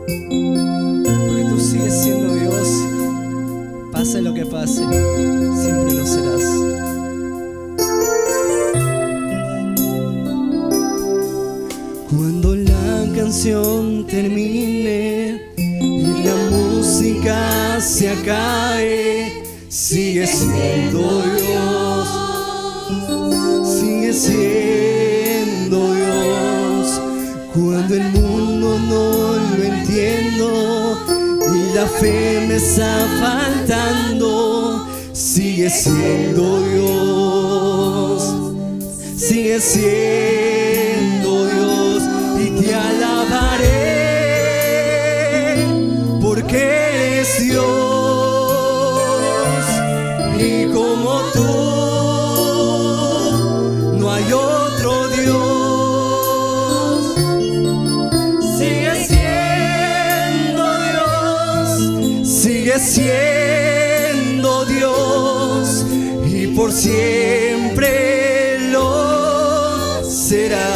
porque tú sigues siendo Dios, pase lo que pase, siempre lo serás. Cuando la canción termine y la música se acabe, sigue siendo Dios, sigue siendo Dios. Cuando el mundo no lo entiendo y la fe me está faltando, sigue siendo Dios, sigue siendo Dios. Y te alabaré porque eres Dios, y como tú no hay otro Dios. Sigue siendo Dios, sigue siendo Dios, y por siempre lo será.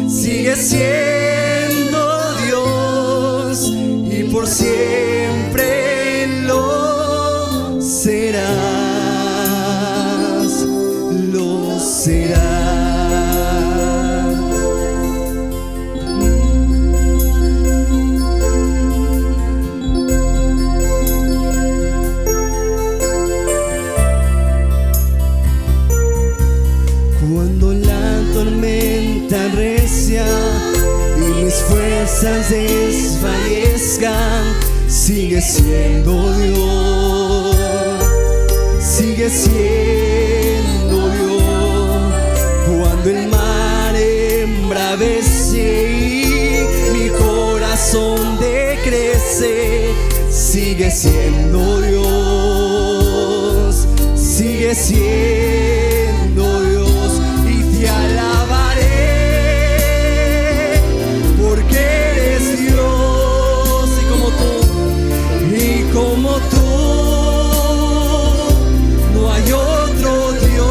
Sigue siendo Dios, y por siempre lo serás, lo serás. Cuando la tormenta recia y mis fuerzas desfallezcan, sigue siendo Dios, sigue siendo Dios. Cuando el mar embravece y mi corazón decrece, sigue siendo Dios, sigue siendo Dios. Te alabaré porque eres Dios, y como tú no hay otro Dios.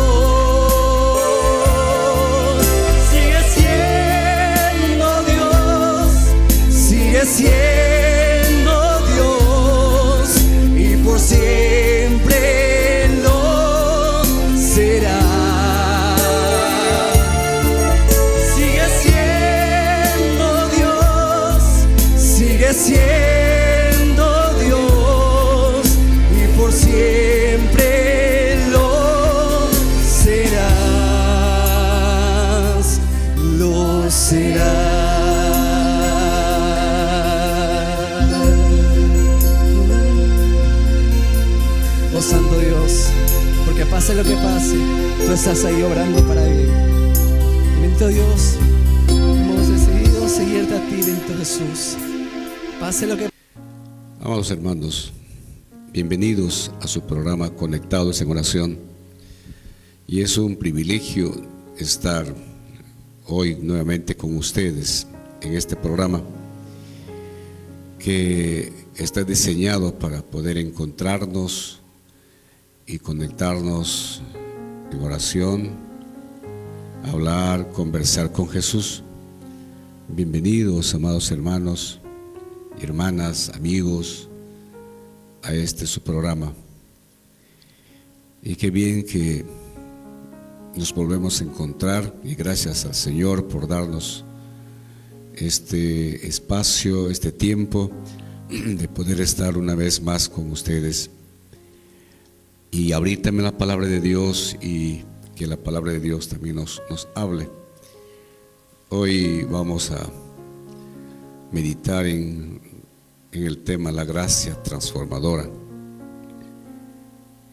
Sigue siendo Dios, sigue siendo Dios, y por siempre lo será. Siendo Dios, y por siempre lo serás, lo serás. Oh Santo Dios, porque pase lo que pase, tú estás ahí obrando para bien. Y bendito Dios, hemos decidido seguirte a ti, bendito Jesús. Pase lo que... Amados hermanos, bienvenidos a su programa Conectados en Oración. Y es un privilegio estar hoy nuevamente con ustedes en este programa que está diseñado para poder encontrarnos y conectarnos en oración, hablar, conversar con Jesús. Bienvenidos, amados hermanos, hermanas, amigos, a este su programa. Y qué bien que nos volvemos a encontrar, y gracias al Señor por darnos este espacio, este tiempo de poder estar una vez más con ustedes y abrir también la palabra de Dios, y que la palabra de Dios también nos hable. Hoy vamos a meditar en el tema la gracia transformadora,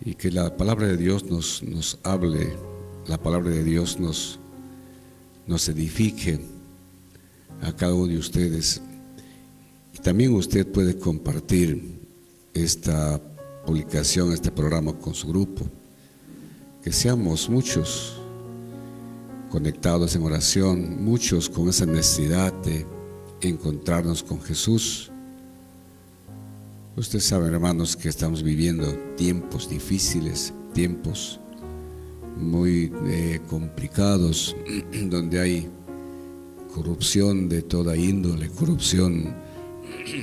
y que la palabra de Dios nos hable, la palabra de Dios nos edifique a cada uno de ustedes. Y también usted puede compartir esta publicación, este programa con su grupo, que seamos muchos conectados en oración, muchos con esa necesidad de encontrarnos con Jesús. Ustedes saben, hermanos, que estamos viviendo tiempos difíciles, tiempos muy complicados, donde hay corrupción de toda índole, corrupción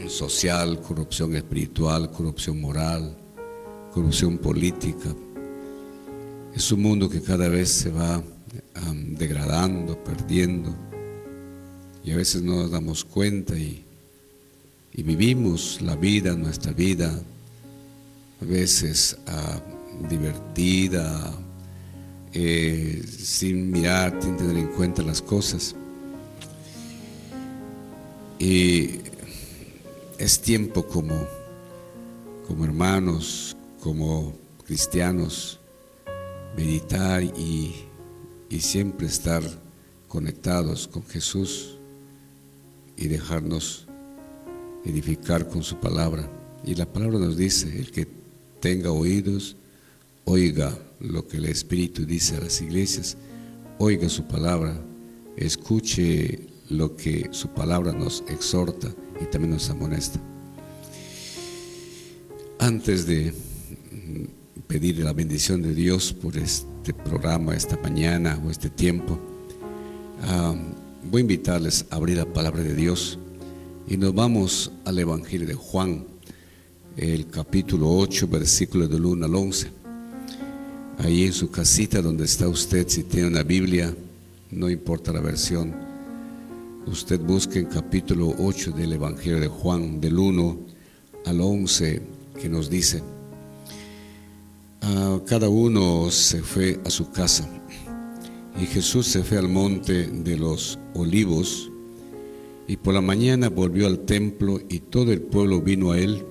social, corrupción espiritual, corrupción moral, corrupción política. Es un mundo que cada vez se va degradando, perdiendo, y a veces no nos damos cuenta y vivimos la vida, nuestra vida, a veces divertida, sin mirar, sin tener en cuenta las cosas. Y es tiempo como hermanos, como cristianos, meditar y siempre estar conectados con Jesús y dejarnos edificar con su palabra. Y la palabra nos dice: el que tenga oídos, oiga lo que el Espíritu dice a las iglesias, oiga su palabra, escuche lo que su palabra nos exhorta y también nos amonesta. Antes de pedir la bendición de Dios por este programa, esta mañana o este tiempo, voy a invitarles a abrir la palabra de Dios y nos vamos al Evangelio de Juan, el capítulo 8, versículos del 1 al 11. Ahí en su casita donde está usted, si tiene una Biblia, no importa la versión, usted busque en capítulo 8 del Evangelio de Juan, del 1 al 11, que nos dice: cada uno se fue a su casa, y Jesús se fue al monte de los Olivos, y por la mañana volvió al templo, y todo el pueblo vino a él,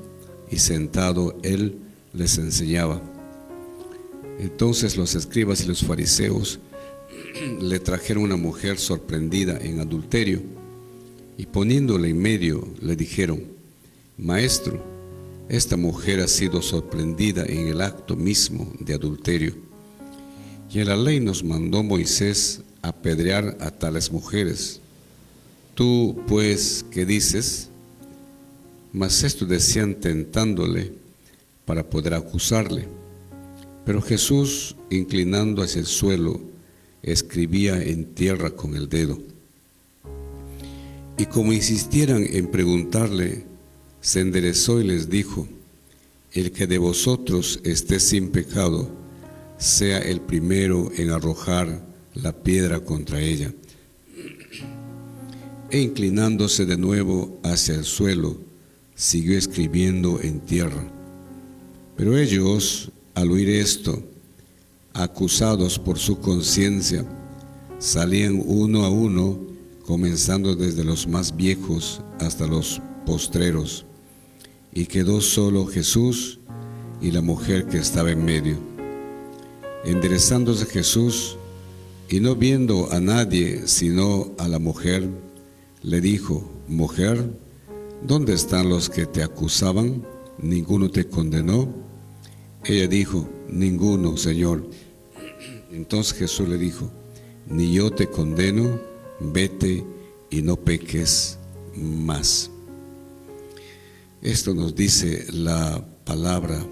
y sentado él les enseñaba. Entonces los escribas y los fariseos le trajeron una mujer sorprendida en adulterio, y poniéndola en medio le dijeron: Maestro, esta mujer ha sido sorprendida en el acto mismo de adulterio, y en la ley nos mandó Moisés apedrear a tales mujeres. Tú, pues, ¿qué dices? Mas esto decían tentándole para poder acusarle. Pero Jesús, inclinando hacia el suelo, escribía en tierra con el dedo. Y como insistieran en preguntarle, se enderezó y les dijo: el que de vosotros esté sin pecado, sea el primero en arrojar la piedra contra ella. E inclinándose de nuevo hacia el suelo, siguió escribiendo en tierra. Pero ellos, al oír esto, acusados por su conciencia, salían uno a uno, comenzando desde los más viejos hasta los postreros, y quedó solo Jesús y la mujer que estaba en medio. Enderezándose Jesús, y no viendo a nadie sino a la mujer, le dijo: Mujer, ¿dónde están los que te acusaban? ¿Ninguno te condenó? Ella dijo: Ninguno, Señor. Entonces Jesús le dijo: Ni yo te condeno, vete y no peques más. Esto nos dice la palabra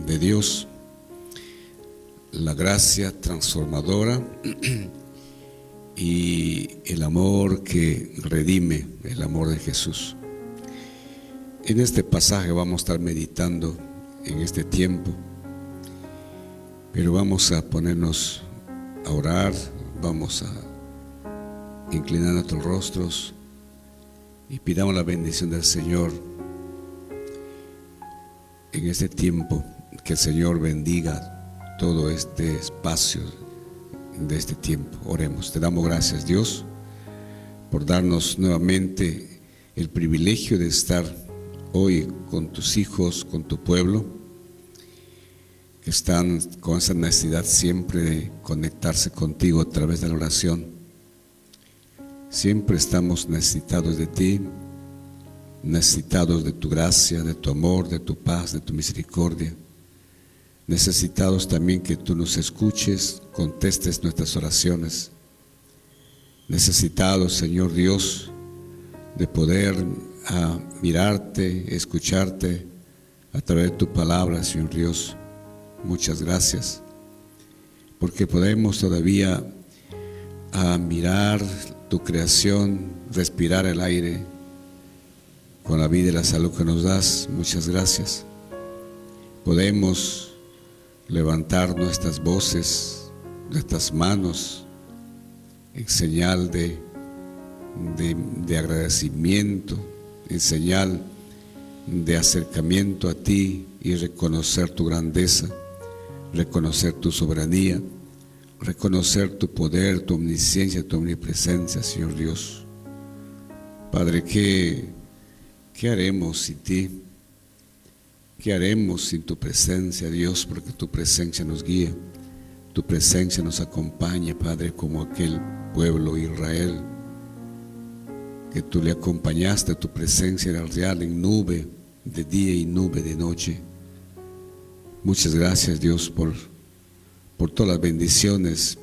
de Dios, la gracia transformadora y el amor que redime, el amor de Jesús. En este pasaje vamos a estar meditando en este tiempo, pero vamos a ponernos a orar, vamos a inclinar nuestros rostros y pidamos la bendición del Señor en este tiempo. Que el Señor bendiga todo este espacio de este tiempo. Oremos. Te damos gracias, Dios, por darnos nuevamente el privilegio de estar hoy con tus hijos, con tu pueblo, que están con esa necesidad siempre de conectarse contigo a través de la oración. Siempre estamos necesitados de ti, necesitados de tu gracia, de tu amor, de tu paz, de tu misericordia. Necesitados también que tú nos escuches, contestes nuestras oraciones. Necesitados, Señor Dios, de poder mirarte, escucharte a través de tu palabra, Señor Dios. Muchas gracias porque podemos todavía mirar tu creación, respirar el aire con la vida y la salud que nos das. Muchas gracias. Podemos levantar nuestras voces, nuestras manos en señal de agradecimiento, en señal de acercamiento a ti y reconocer tu grandeza, reconocer tu soberanía, reconocer tu poder, tu omnisciencia, tu omnipresencia, Señor Dios. Padre, ¿qué haremos sin ti? ¿Qué haremos sin tu presencia, Dios? Porque tu presencia nos guía, tu presencia nos acompaña, Padre, como aquel pueblo Israel, que tú le acompañaste. Tu presencia era real en nube de día y nube de noche. Muchas gracias, Dios, por todas las bendiciones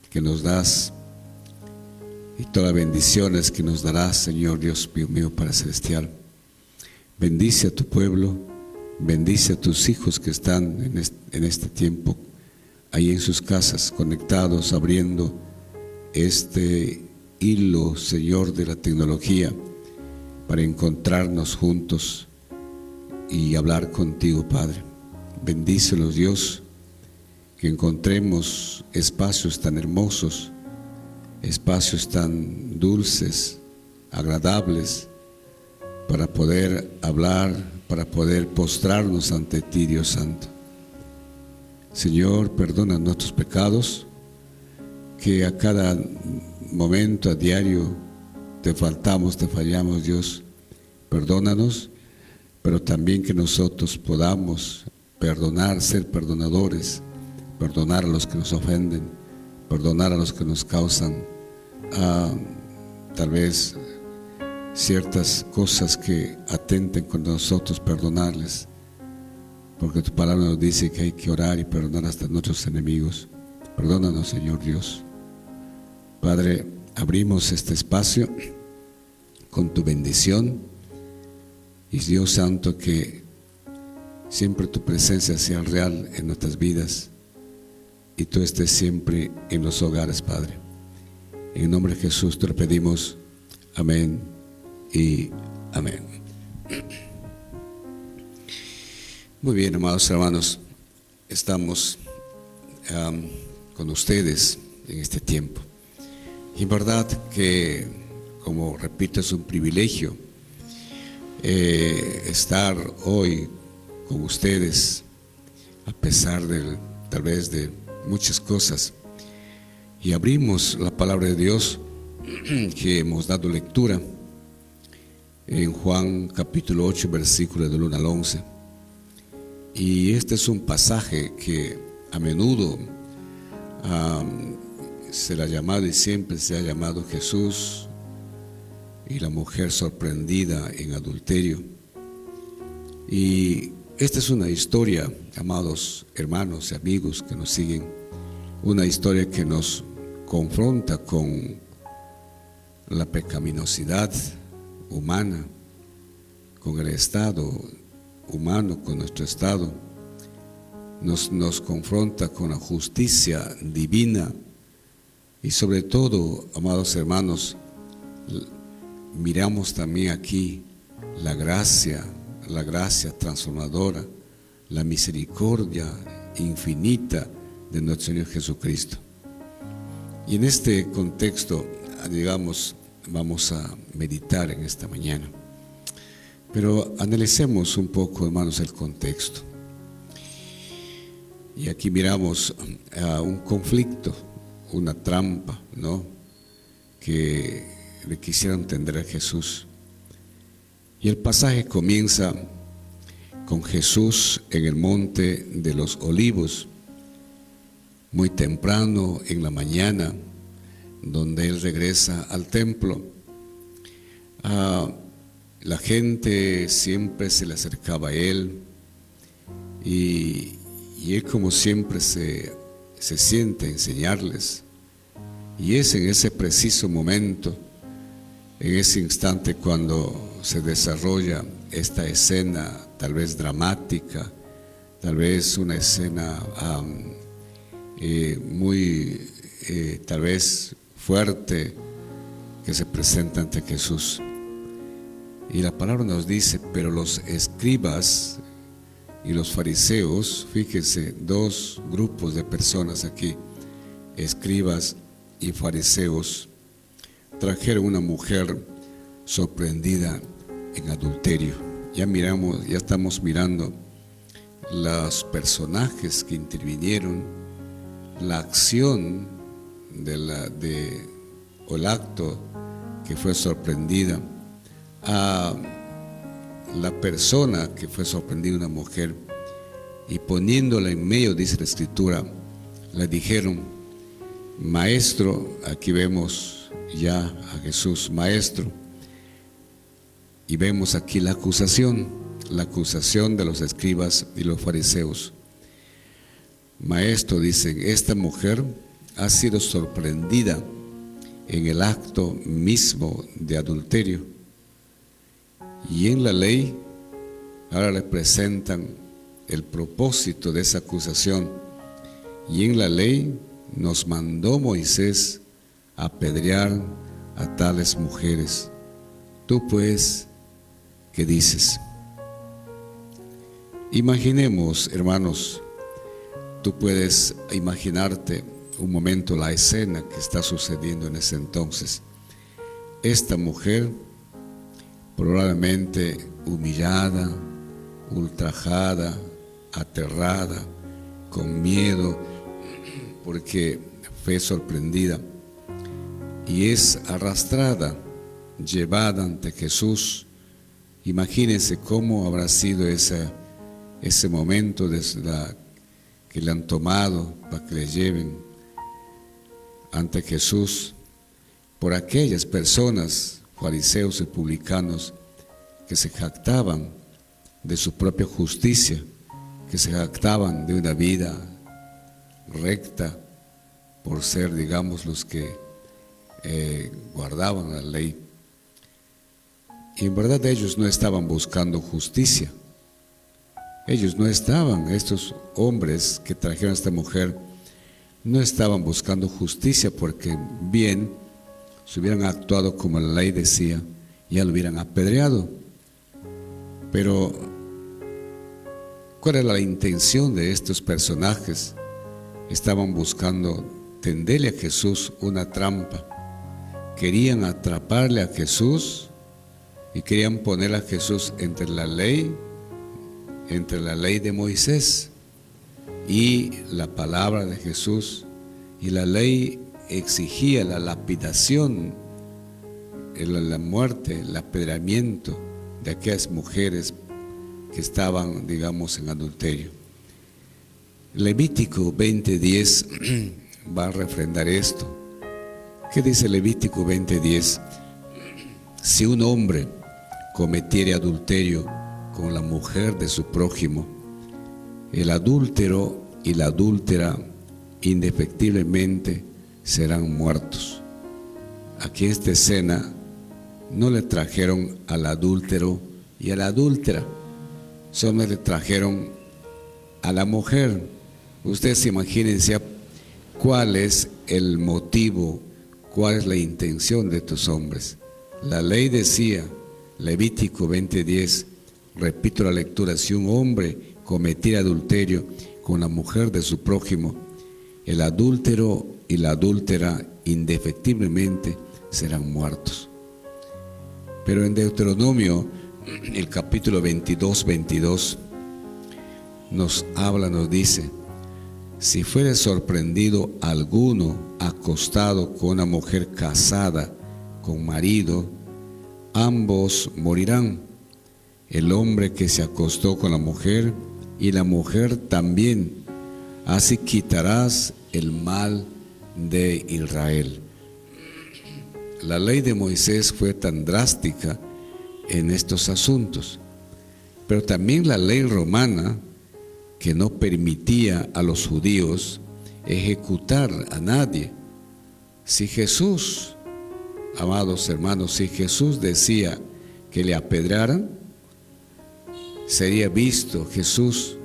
que nos das y todas las bendiciones que nos darás, Señor Dios mío, Padre celestial. Bendice a tu pueblo, bendice a tus hijos que están en este tiempo ahí en sus casas, conectados, abriendo este hilo, Señor, de la tecnología para encontrarnos juntos y hablar contigo, Padre. Bendícelos, Dios, que encontremos espacios tan hermosos, espacios tan dulces, agradables, para poder hablar, para poder postrarnos ante ti, Dios Santo. Señor, perdona nuestros pecados, que a cada momento, a diario, te faltamos, te fallamos, Dios. Perdónanos, pero también que nosotros podamos perdonar, ser perdonadores, perdonar a los que nos ofenden, perdonar a los que nos causan tal vez ciertas cosas que atenten contra nosotros, perdonarles, porque tu palabra nos dice que hay que orar y perdonar hasta nuestros enemigos. Perdónanos, Señor Dios. Padre, abrimos este espacio con tu bendición y, Dios Santo, que siempre tu presencia sea real en nuestras vidas y tú estés siempre en los hogares, Padre. En el nombre de Jesús te lo pedimos. Amén y amén. Muy bien, amados hermanos, estamos con ustedes en este tiempo. Y en verdad que, como repito, es un privilegio estar hoy con ustedes, a pesar tal vez de muchas cosas. Y abrimos la palabra de Dios que hemos dado lectura en Juan capítulo 8, versículos del 1 al 11. Y este es un pasaje que a menudo se le ha llamado y siempre se ha llamado Jesús y la mujer sorprendida en adulterio. Y esta es una historia, amados hermanos y amigos que nos siguen, una historia que nos confronta con la pecaminosidad humana, con el estado humano, con nuestro estado. Nos confronta con la justicia divina y, sobre todo, amados hermanos, miramos también aquí la gracia transformadora, la misericordia infinita de nuestro Señor Jesucristo. Y en este contexto, digamos, vamos a meditar en esta mañana. Pero analicemos un poco, hermanos, el contexto. Y aquí miramos un conflicto, una trampa, ¿no?, que le quisieron tender a Jesús. Y el pasaje comienza con Jesús en el monte de los Olivos, muy temprano en la mañana, donde Él regresa al templo. La gente siempre se le acercaba a Él y Él, como siempre, se siente a enseñarles. Y es en ese preciso momento, en ese instante, cuando se desarrolla esta escena, tal vez dramática, tal vez una escena muy tal vez fuerte que se presenta ante Jesús. Y la palabra nos dice, pero los escribas y los fariseos, fíjense, dos grupos de personas aquí, escribas y fariseos, trajeron una mujer sorprendida en adulterio. Ya estamos mirando los personajes que intervinieron, la acción o el acto que fue sorprendida, a la persona que fue sorprendida, una mujer, y poniéndola en medio, dice la Escritura, le dijeron, maestro, aquí vemos ya a Jesús, maestro, y vemos aquí la acusación de los escribas y los fariseos. Maestro, dicen, esta mujer ha sido sorprendida en el acto mismo de adulterio. Y en la ley, ahora le presentan el propósito de esa acusación. Y en la ley nos mandó Moisés a apedrear a tales mujeres. Tú pues, ¿qué dices? Imaginemos, hermanos, tú puedes imaginarte un momento la escena que está sucediendo en ese entonces. Esta mujer, probablemente humillada, ultrajada, aterrada, con miedo, porque fue sorprendida, y es arrastrada, llevada ante Jesús. Imagínense cómo habrá sido ese momento que le han tomado para que le lleven ante Jesús por aquellas personas, fariseos y publicanos, que se jactaban de su propia justicia, que se jactaban de una vida recta por ser, digamos, los que guardaban la ley. Y en verdad ellos no estaban buscando justicia. Ellos no estaban, estos hombres que trajeron a esta mujer, no estaban buscando justicia, porque bien, si hubieran actuado como la ley decía, ya lo hubieran apedreado. Pero, ¿cuál era la intención de estos personajes? Estaban buscando tenderle a Jesús una trampa. Querían atraparle a Jesús y querían poner a Jesús entre la ley de Moisés y la palabra de Jesús. Y la ley exigía la lapidación, la muerte, el apedreamiento de aquellas mujeres que estaban, digamos, en adulterio. Levítico 20:10 va a refrendar esto. ¿Qué dice Levítico 20:10? Si un hombre cometiere adulterio con la mujer de su prójimo, el adúltero y la adúltera indefectiblemente serán muertos. Aquí en esta escena no le trajeron al adúltero y a la adúltera, solo le trajeron a la mujer. Ustedes imagínense cuál es el motivo, cuál es la intención de estos hombres. La ley decía, Levítico 20:10, repito la lectura, si un hombre cometiera adulterio con la mujer de su prójimo, el adúltero y la adúltera indefectiblemente serán muertos. Pero en Deuteronomio, el capítulo 22 nos habla, nos dice, si fuere sorprendido alguno acostado con una mujer casada con marido, ambos morirán, el hombre que se acostó con la mujer y la mujer también. Así quitarás el mal de Israel. La ley de Moisés fue tan drástica en estos asuntos, pero también la ley romana, que no permitía a los judíos ejecutar a nadie. Si Jesús, amados hermanos, si Jesús decía que le apedrearan, sería visto Jesús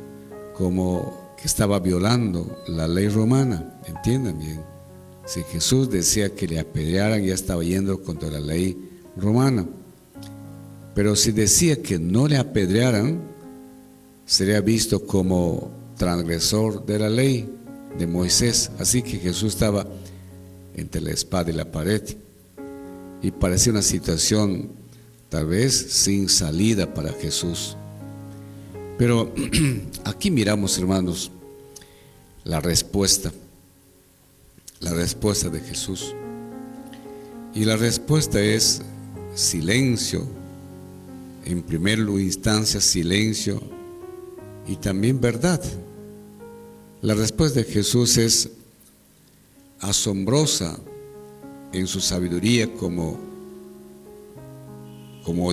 como que estaba violando la ley romana. Entiendan bien, si Jesús decía que le apedrearan, ya estaba yendo contra la ley romana. Pero si decía que no le apedrearan, sería visto como transgresor de la ley de Moisés. Así que Jesús estaba entre la espada y la pared, y parecía una situación tal vez sin salida para Jesús. Pero aquí miramos, hermanos, la respuesta de Jesús. Y la respuesta es silencio. En primera instancia, silencio y también verdad. La respuesta de Jesús es asombrosa en su sabiduría como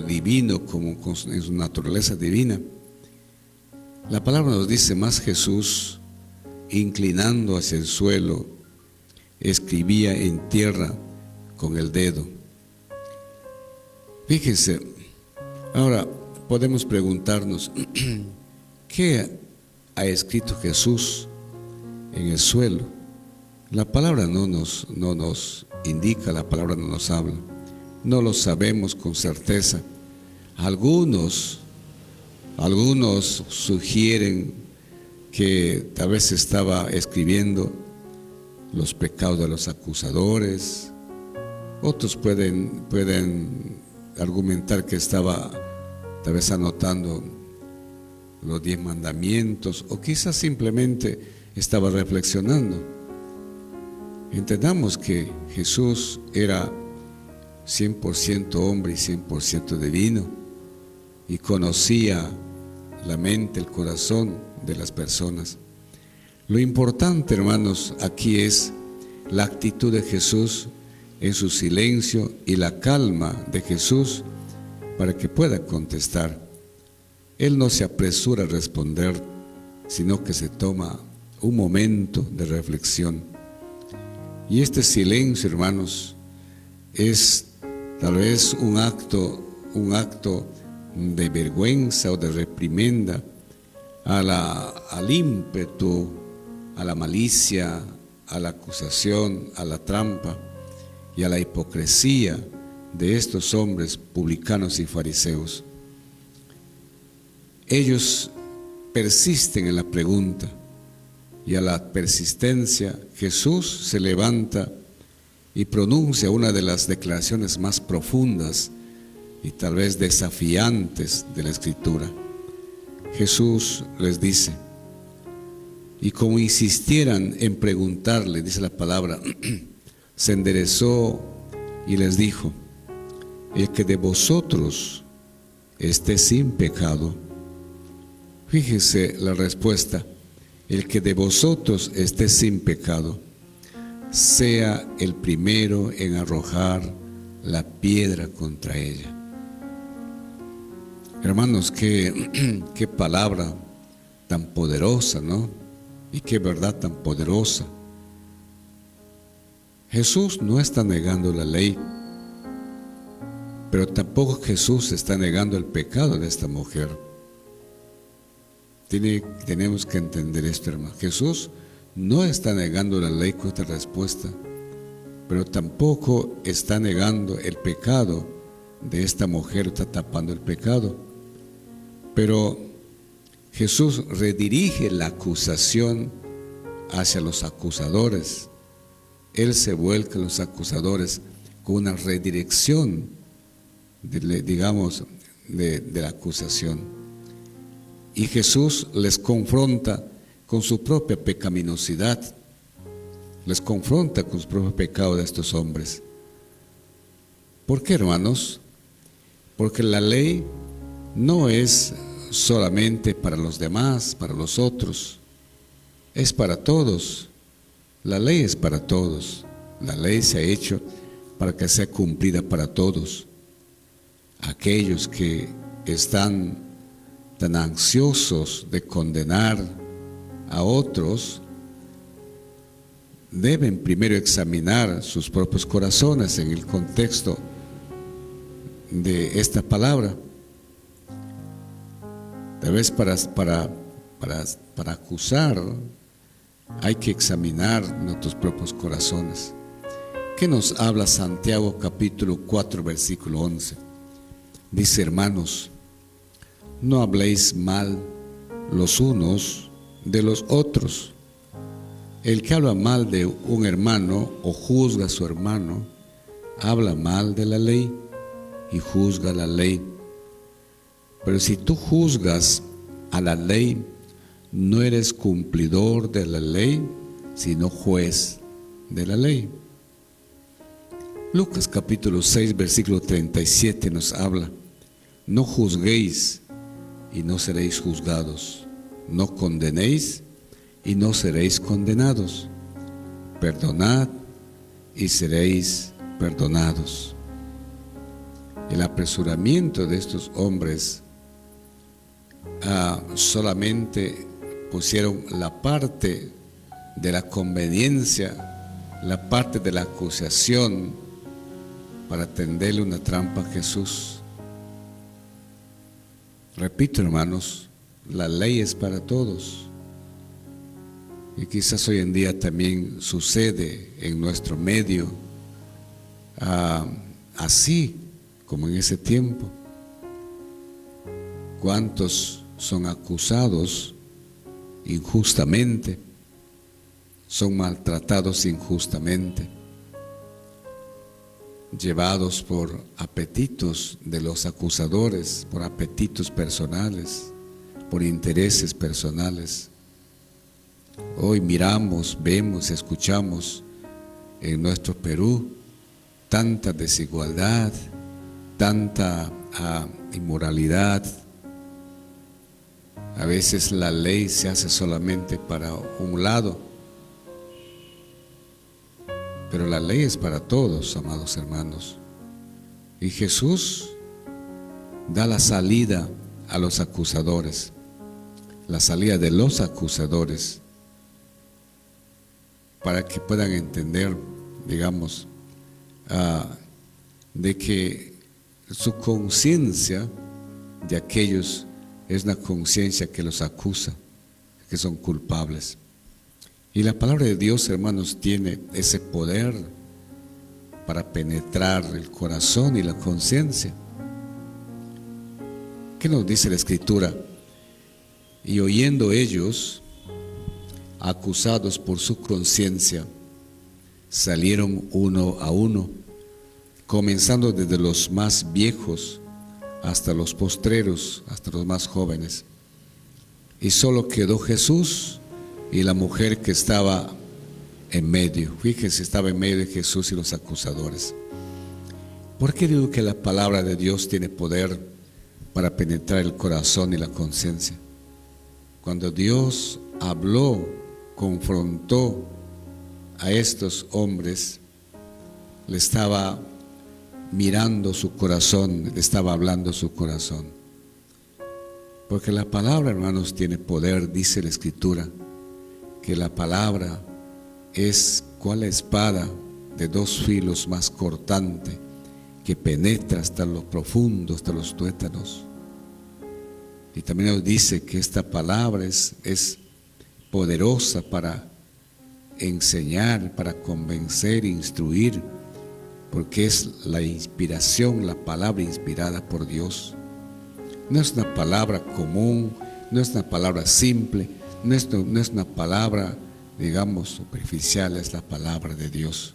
divino, en su naturaleza divina. La palabra nos dice: más Jesús, inclinando hacia el suelo, escribía en tierra con el dedo. Fíjense, ahora podemos preguntarnos, ¿qué ha escrito Jesús en el suelo? La palabra no nos indica, la palabra no nos habla. No lo sabemos con certeza. Algunos sugieren que tal vez estaba escribiendo los pecados de los acusadores. Otros pueden argumentar que estaba tal vez anotando los 10 mandamientos, o quizás simplemente estaba reflexionando. Entendamos que Jesús era 100% hombre y 100% divino, y conocía la mente, el corazón de las personas. Lo importante, hermanos, aquí es la actitud de Jesús en su silencio y la calma de Jesús para que pueda contestar. Él no se apresura a responder, sino que se toma un momento de reflexión. Y este silencio, hermanos, es tal vez un acto de vergüenza o de reprimenda al ímpetu, a la malicia, a la acusación, a la trampa y a la hipocresía de estos hombres publicanos y fariseos. Ellos persisten en la pregunta, y a la persistencia Jesús se levanta y pronuncia una de las declaraciones más profundas y tal vez desafiantes de la Escritura. Jesús les dice, y como insistieran en preguntarle, dice la palabra, se enderezó y les dijo: el que de vosotros esté sin pecado. Fíjese la respuesta: el que de vosotros esté sin pecado, sea el primero en arrojar la piedra contra ella. Hermanos, qué palabra tan poderosa, ¿no? Y qué verdad tan poderosa. Jesús no está negando la ley, pero tampoco Jesús está negando el pecado de esta mujer. Tenemos que entender esto, hermano. Jesús no está negando la ley con esta respuesta, pero tampoco está negando el pecado de esta mujer, está tapando el pecado. Pero Jesús redirige la acusación hacia los acusadores. Él se vuelca a los acusadores con una redirección, de la acusación. Y Jesús les confronta con su propia pecaminosidad, les confronta con su propio pecado de estos hombres. ¿Por qué, hermanos? Porque la ley no es solamente para los demás, para los otros, es para todos. La ley es para todos. La ley se ha hecho para que sea cumplida para todos. Aquellos que están tan ansiosos de condenar a otros deben primero examinar sus propios corazones en el contexto de esta palabra. Tal vez para para acusar, hay que examinar nuestros propios corazones. ¿Qué nos habla Santiago capítulo 4, versículo 11? Dice: hermanos, no habléis mal los unos de los otros. El que habla mal de un hermano o juzga a su hermano, habla mal de la ley y juzga la ley. Pero si tú juzgas a la ley, no eres cumplidor de la ley, sino juez de la ley. Lucas capítulo 6, versículo 37 nos habla: no juzguéis y no seréis juzgados, no condenéis y no seréis condenados, perdonad y seréis perdonados. El apresuramiento de estos hombres solamente pusieron la parte de la conveniencia, la parte de la acusación, para tenderle una trampa a Jesús. Repito, hermanos, la ley es para todos. Y quizás hoy en día también sucede en nuestro medio, así como en ese tiempo. ¿Cuántos son acusados injustamente? Son maltratados injustamente, llevados por apetitos de los acusadores, por apetitos personales, por intereses personales. Hoy miramos, vemos, escuchamos en nuestro Perú tanta desigualdad, tanta inmoralidad. A veces la ley se hace solamente para un lado, pero la ley es para todos, amados hermanos. Y Jesús da la salida a los acusadores, la salida de los acusadores, para que puedan entender, digamos, de que su conciencia de aquellos es una conciencia que los acusa, que son culpables. Y la palabra de Dios, hermanos, tiene ese poder para penetrar el corazón y la conciencia. ¿Qué nos dice la Escritura? Y oyendo ellos, acusados por su conciencia, salieron uno a uno, comenzando desde los más viejos hasta los postreros, hasta los más jóvenes. Y solo quedó Jesús y la mujer que estaba en medio. Fíjense, estaba en medio de Jesús y los acusadores. ¿Por qué digo que la palabra de Dios tiene poder para penetrar el corazón y la conciencia? Cuando Dios habló, confrontó a estos hombres, le estaba mirando su corazón, le estaba hablando su corazón. Porque la palabra, hermanos, tiene poder. Dice la Escritura que la palabra es cual espada de dos filos más cortante, que penetra hasta lo profundo, hasta los tuétanos. Y también nos dice que esta palabra es poderosa para enseñar, para convencer, instruir, porque es la inspiración, la palabra inspirada por Dios. No es una palabra común, no es una palabra simple, no es una palabra, digamos, superficial, es la palabra de Dios.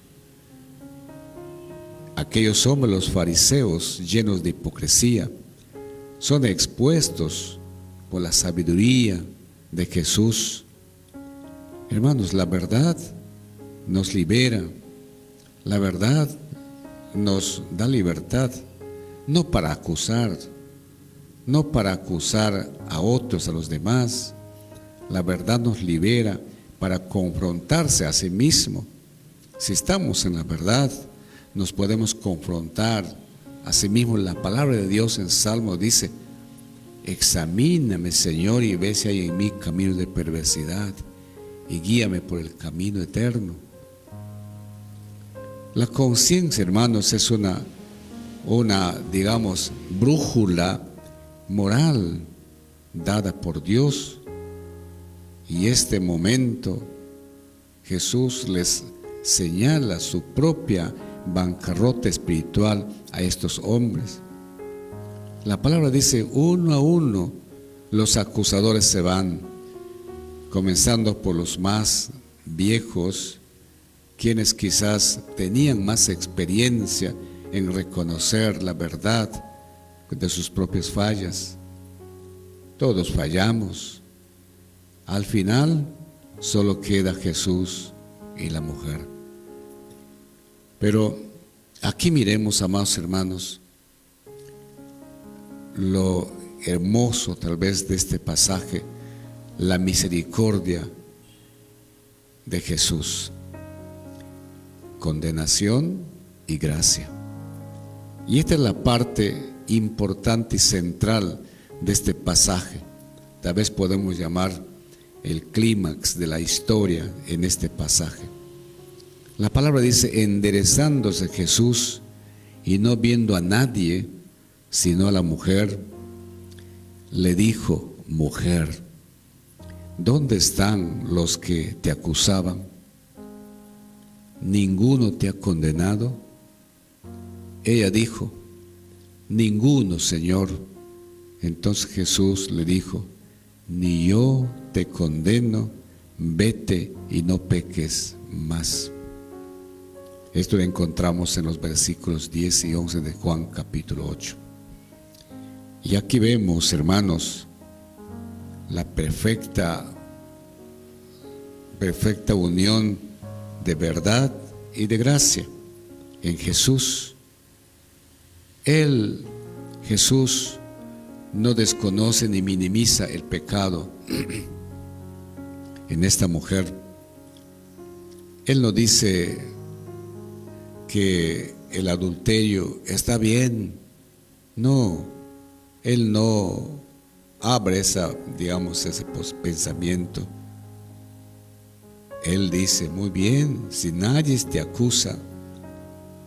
Aquellos hombres, los fariseos, llenos de hipocresía, son expuestos por la sabiduría de Jesús. Hermanos, la verdad nos libera, la verdad nos da libertad, no para acusar a otros, a los demás. La verdad nos libera para confrontarse a sí mismo. Si estamos en la verdad, nos podemos confrontar a sí mismo. La palabra de Dios en Salmo dice: examíname, Señor, y ve si hay en mí camino de perversidad, y guíame por el camino eterno. La conciencia, hermanos, es una digamos, brújula moral dada por Dios Y este momento Jesús les señala su propia bancarrota espiritual a estos hombres. La palabra dice, uno a uno los acusadores se van, comenzando por los más viejos, quienes quizás tenían más experiencia en reconocer la verdad de sus propias fallas. Todos fallamos. Al final solo queda Jesús y la mujer. Pero aquí miremos, amados hermanos, lo hermoso tal vez de este pasaje, la misericordia de Jesús, condenación y gracia. Y esta es la parte importante y central de este pasaje. Tal vez podemos llamar el clímax de la historia en este pasaje. La palabra dice, enderezándose Jesús y no viendo a nadie, sino a la mujer, le dijo, mujer, ¿dónde están los que te acusaban? ¿Ninguno te ha condenado? Ella dijo, ninguno, Señor. Entonces Jesús le dijo, ni yo te condeno, vete y no peques más. Esto lo encontramos en los versículos 10 y 11 de Juan capítulo 8. Y aquí vemos, hermanos, la perfecta unión de verdad y de gracia en Jesús. Jesús, no desconoce ni minimiza el pecado en esta mujer. Él no dice que el adulterio está bien. No, Él no abre ese pensamiento. Él dice, muy bien, si nadie te acusa,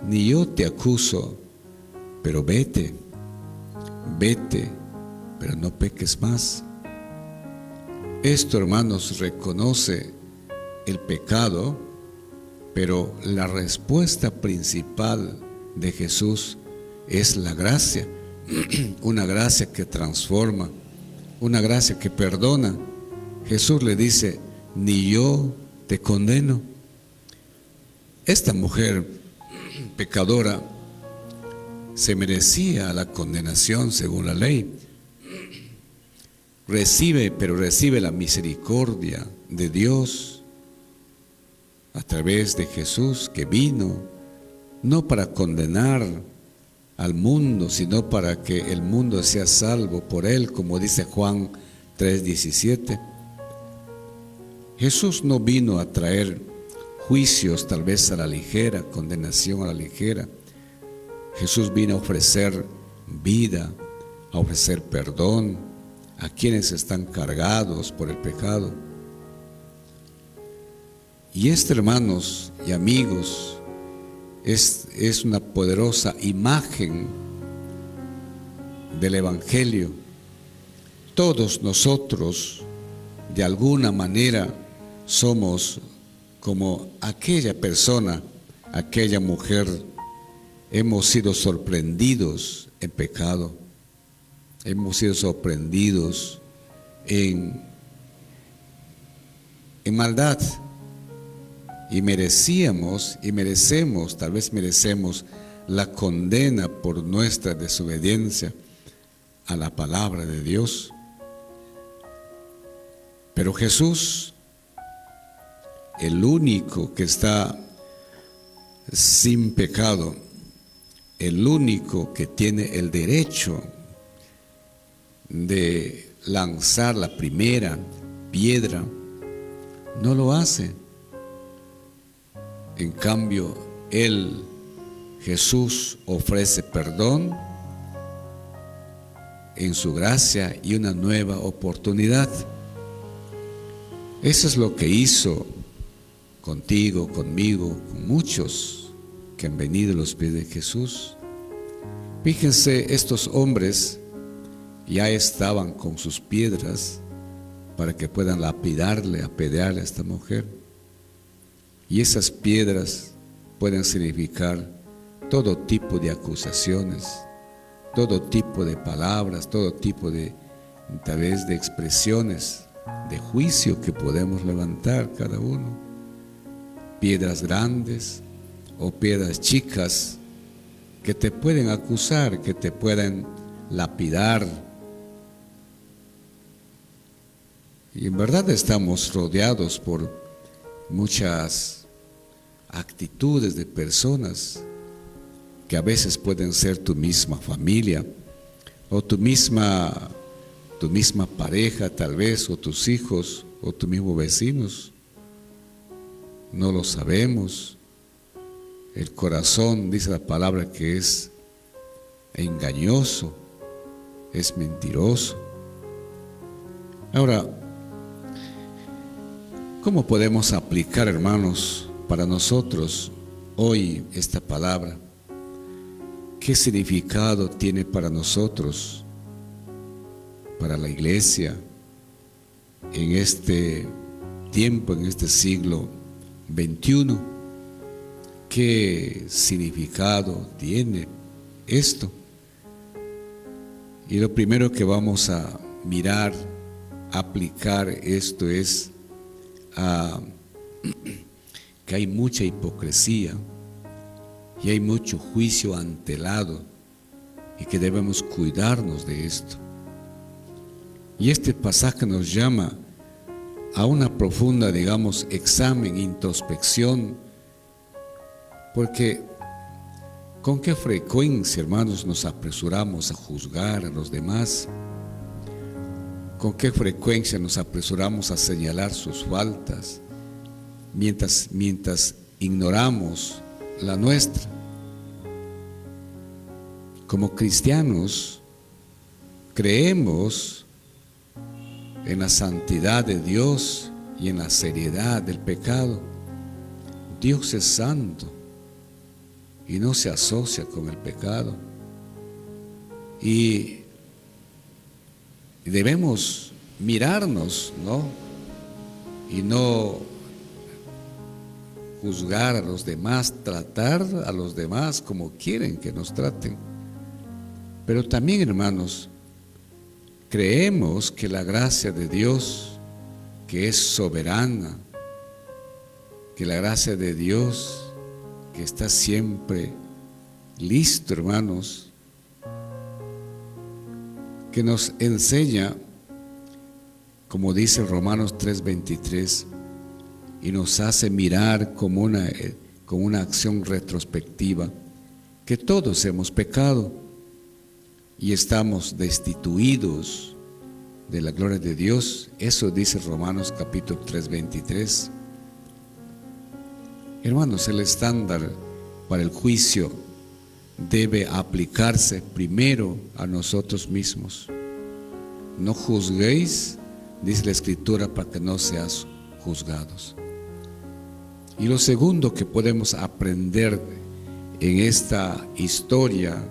ni yo te acuso, pero vete, pero no peques más. Esto, hermanos, reconoce el pecado, pero la respuesta principal de Jesús es la gracia, una gracia que transforma, una gracia que perdona. Jesús le dice, ni yo te condeno. Esta mujer pecadora se merecía la condenación según la ley. Recibe la misericordia de Dios a través de Jesús, que vino no para condenar al mundo, sino para que el mundo sea salvo por Él, como dice Juan 3:17. Jesús no vino a traer juicios tal vez a la ligera, condenación a la ligera. Jesús vino a ofrecer vida, a ofrecer perdón a quienes están cargados por el pecado. Y esto, hermanos y amigos, es una poderosa imagen del Evangelio. Todos nosotros, de alguna manera, somos como aquella persona, aquella mujer. Hemos sido sorprendidos en pecado, hemos sido sorprendidos en maldad, y merecemos, tal vez merecemos la condena por nuestra desobediencia a la palabra de Dios. Pero Jesús, el único que está sin pecado, el único que tiene el derecho de lanzar la primera piedra, no lo hace. En cambio, Jesús ofrece perdón en su gracia y una nueva oportunidad. Eso es lo que hizo contigo, conmigo, con muchos que han venido a los pies de Jesús. Fíjense, estos hombres ya estaban con sus piedras para que puedan lapidarle, apedrearle a esta mujer. Y esas piedras pueden significar todo tipo de acusaciones, todo tipo de palabras, todo tipo de, tal vez, de expresiones de juicio que podemos levantar cada uno. Piedras grandes o piedras chicas que te pueden acusar, que te pueden lapidar. Y en verdad estamos rodeados por muchas actitudes de personas que a veces pueden ser tu misma familia o tu misma pareja tal vez, o tus hijos o tus mismos vecinos. No lo sabemos. El corazón, dice la palabra, que es engañoso, es mentiroso. Ahora, ¿cómo podemos aplicar, hermanos, para nosotros hoy esta palabra? ¿Qué significado tiene para nosotros, para la iglesia, en este tiempo, en este siglo XXI? ¿Qué significado tiene esto? Y lo primero que vamos a mirar, aplicar esto es que hay mucha hipocresía y hay mucho juicio antelado y que debemos cuidarnos de esto. Y este pasaje nos llama a una profunda, digamos, examen, introspección, porque ¿con qué frecuencia, hermanos, nos apresuramos a juzgar a los demás? ¿Con qué frecuencia nos apresuramos a señalar sus faltas mientras ignoramos la nuestra? Como cristianos creemos en la santidad de Dios y en la seriedad del pecado. Dios es santo y no se asocia con el pecado. Y debemos mirarnos, ¿no? Y no juzgar a los demás, tratar a los demás como quieren que nos traten. Pero también, hermanos, creemos que la gracia de Dios, que es soberana, que la gracia de Dios, que está siempre listo, hermanos, que nos enseña, como dice Romanos 3:23, y nos hace mirar como una acción retrospectiva, que todos hemos pecado y estamos destituidos de la gloria de Dios. Eso dice Romanos capítulo 3:23. Hermanos, el estándar para el juicio debe aplicarse primero a nosotros mismos. No juzguéis, dice la Escritura, para que no seas juzgados. Y lo segundo que podemos aprender en esta historia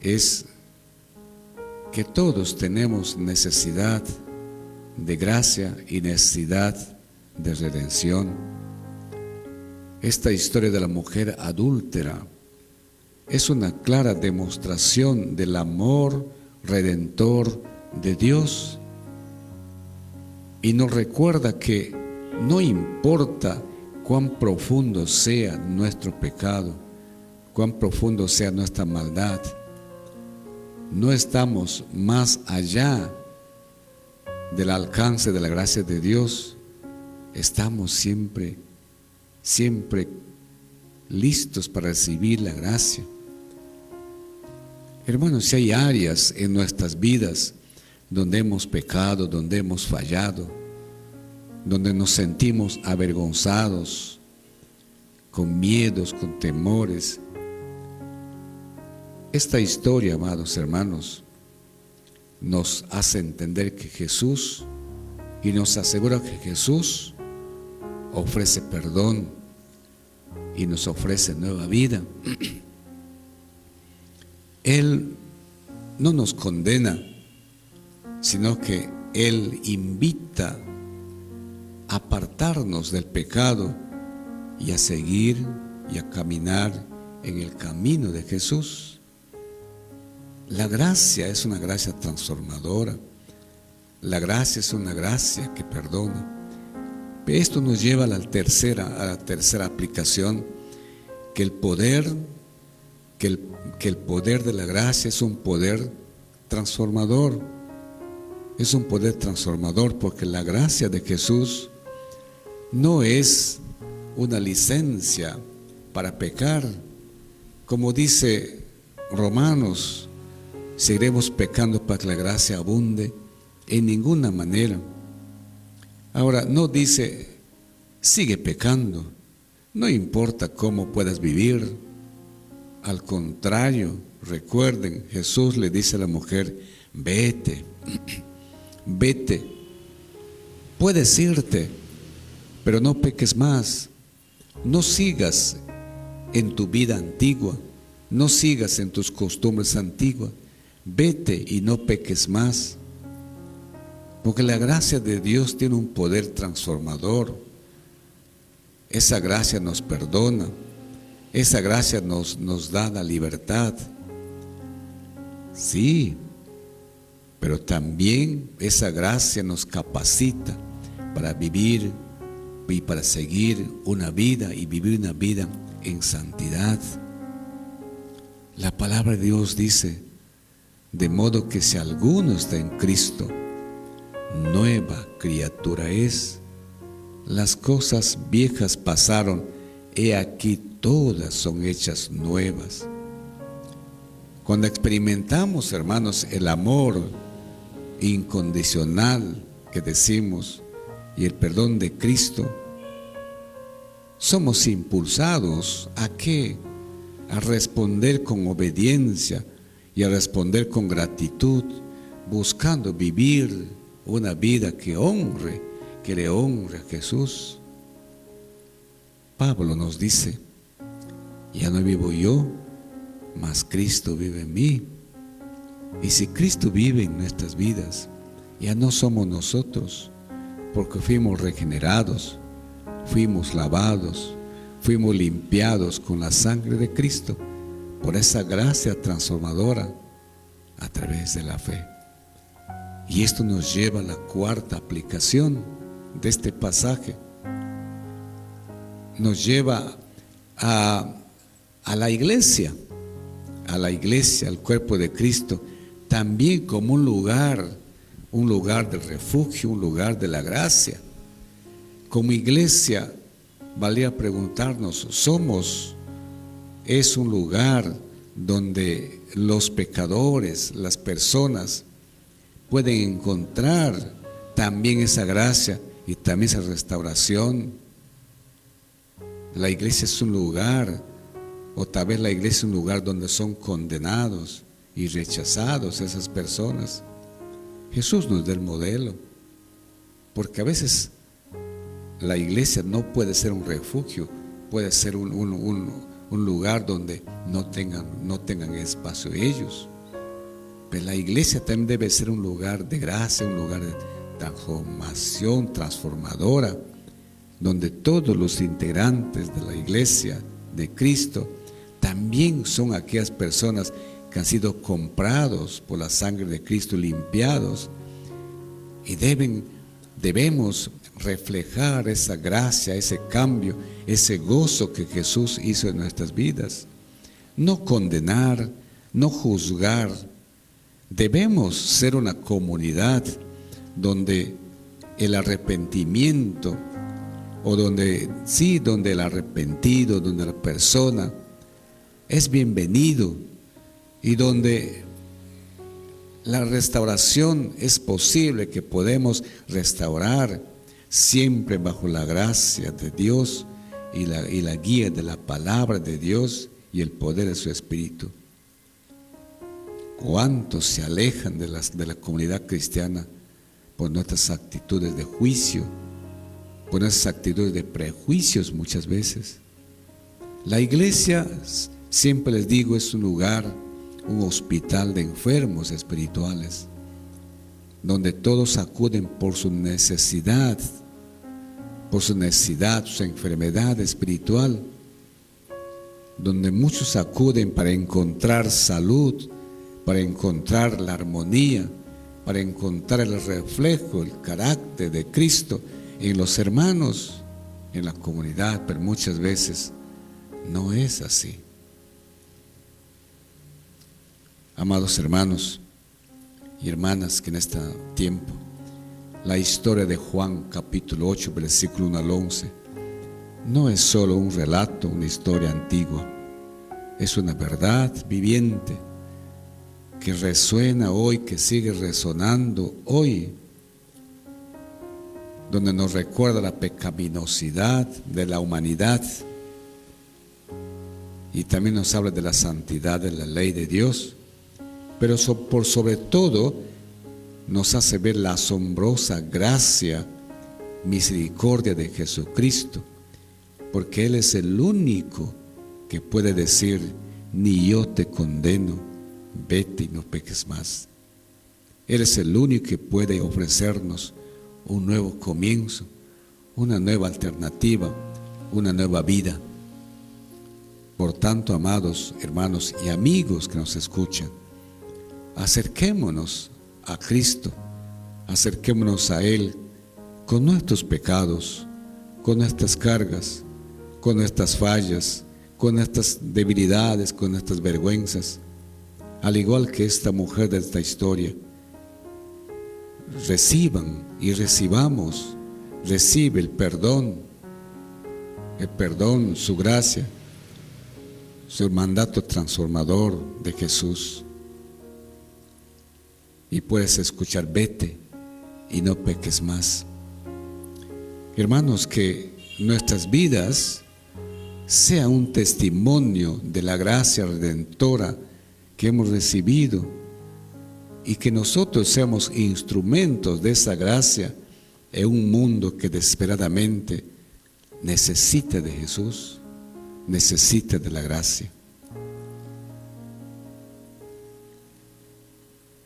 es que todos tenemos necesidad de gracia y necesidad de redención. Esta historia de la mujer adúltera es una clara demostración del amor redentor de Dios y nos recuerda que no importa cuán profundo sea nuestro pecado, cuán profundo sea nuestra maldad, no estamos más allá del alcance de la gracia de Dios. Estamos siempre listos para recibir la gracia. Hermanos, si hay áreas en nuestras vidas donde hemos pecado, donde hemos fallado, donde nos sentimos avergonzados, con miedos, con temores, esta historia, amados hermanos, nos hace entender que Jesús, y nos asegura que Jesús ofrece perdón y nos ofrece nueva vida. Él no nos condena, sino que Él invita a apartarnos del pecado y a seguir y a caminar en el camino de Jesús. La gracia es una gracia transformadora. La gracia es una gracia que perdona. Esto nos lleva a la tercera aplicación, que el poder de la gracia es un poder transformador. Es un poder transformador porque la gracia de Jesús no es una licencia para pecar. Como dice Romanos, seguiremos pecando para que la gracia abunde. En ninguna manera. Ahora, no dice, sigue pecando, no importa cómo puedas vivir. Al contrario, recuerden, Jesús le dice a la mujer, vete, vete, puedes irte, pero no peques más, no sigas en tu vida antigua, no sigas en tus costumbres antiguas, vete y no peques más. Porque la gracia de Dios tiene un poder transformador. Esa gracia nos perdona. Esa gracia nos da la libertad. Sí, pero también esa gracia nos capacita para vivir y para seguir una vida y vivir una vida en santidad. La palabra de Dios dice, de modo que si alguno está en Cristo, nueva criatura es. Las cosas viejas pasaron, he aquí todas son hechas nuevas. Cuando experimentamos, hermanos, el amor incondicional que decimos y el perdón de Cristo, somos impulsados ¿a qué? A responder con obediencia y a responder con gratitud, buscando vivir una vida que le honre a Jesús. Pablo nos dice, ya no vivo yo, mas Cristo vive en mí. Y si Cristo vive en nuestras vidas, ya no somos nosotros, porque fuimos regenerados, fuimos lavados, fuimos limpiados con la sangre de Cristo, por esa gracia transformadora a través de la fe. Y esto nos lleva a la cuarta aplicación de este pasaje. Nos lleva a la iglesia, al cuerpo de Cristo, también como un lugar de refugio, un lugar de la gracia. Como iglesia, valía preguntarnos, es un lugar donde los pecadores, las personas, pueden encontrar también esa gracia y también esa restauración. La iglesia es un lugar, o tal vez la iglesia es un lugar donde son condenados y rechazados esas personas. Jesús nos da el modelo, porque a veces la iglesia no puede ser un refugio, puede ser un lugar donde no tengan espacio ellos. Pero la iglesia también debe ser un lugar de gracia, un lugar de transformación, transformadora, donde todos los integrantes de la iglesia de Cristo también son aquellas personas que han sido comprados por la sangre de Cristo, limpiados, y debemos reflejar esa gracia, ese cambio, ese gozo que Jesús hizo en nuestras vidas. No condenar, no juzgar. Debemos ser una comunidad donde el arrepentimiento, o donde el arrepentido, donde la persona es bienvenido y donde la restauración es posible, que podemos restaurar siempre bajo la gracia de Dios y la guía de la palabra de Dios y el poder de su Espíritu. ¿Cuántos se alejan de la comunidad cristiana por nuestras actitudes de juicio, por nuestras actitudes de prejuicios muchas veces? La iglesia, siempre les digo, es un lugar, un hospital de enfermos espirituales. donde todos acuden por su necesidad, su enfermedad espiritual, donde muchos acuden para encontrar salud, para encontrar la armonía, para encontrar el reflejo, el carácter de Cristo en los hermanos, en la comunidad, pero muchas veces no es así. Amados hermanos y hermanas, que en este tiempo la historia de Juan capítulo 8 versículo 1 al 11 no es solo un relato, una historia antigua, es una verdad viviente que resuena hoy, que sigue resonando hoy, donde nos recuerda la pecaminosidad de la humanidad y también nos habla de la santidad de la ley de Dios, pero por sobre todo nos hace ver la asombrosa gracia, misericordia de Jesucristo, porque Él es el único que puede decir: ni yo te condeno, vete y no peques más. Él es el único que puede ofrecernos un nuevo comienzo, una nueva alternativa, una nueva vida. Por tanto, amados hermanos y amigos que nos escuchan, acerquémonos a Cristo, acerquémonos a Él con nuestros pecados, con nuestras cargas, con nuestras fallas, con nuestras debilidades, con nuestras vergüenzas, al igual que esta mujer de esta historia. Reciban y recibamos, recibe el perdón, su gracia, su mandato transformador de Jesús. Y puedes escuchar: vete y no peques más. Hermanos, que nuestras vidas sea un testimonio de la gracia redentora que hemos recibido, y que nosotros seamos instrumentos de esa gracia en un mundo que desesperadamente necesita de Jesús, necesita de la gracia.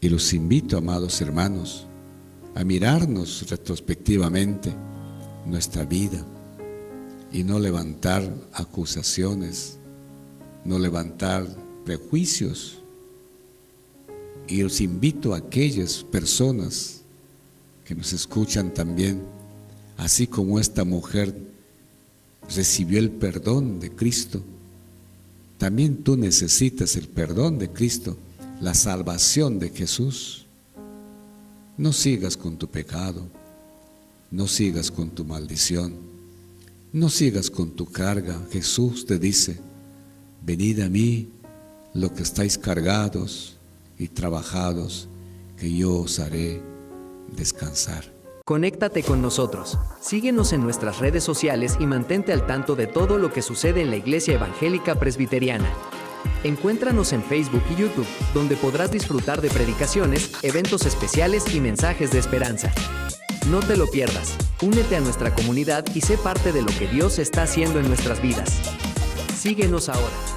Y los invito, amados hermanos, a mirarnos retrospectivamente nuestra vida y no levantar acusaciones, no levantar prejuicios. Y os invito a aquellas personas que nos escuchan también, así como esta mujer recibió el perdón de Cristo, también tú necesitas el perdón de Cristo, la salvación de Jesús. No sigas con tu pecado, no sigas con tu maldición, no sigas con tu carga. Jesús te dice: venid a mí, los que estáis cargados y trabajados, que yo os haré descansar. Conéctate con nosotros, síguenos en nuestras redes sociales y mantente al tanto de todo lo que sucede en la Iglesia Evangélica Presbiteriana. Encuéntranos en Facebook y YouTube, donde podrás disfrutar de predicaciones, eventos especiales y mensajes de esperanza. No te lo pierdas, únete a nuestra comunidad y sé parte de lo que Dios está haciendo en nuestras vidas. Síguenos ahora.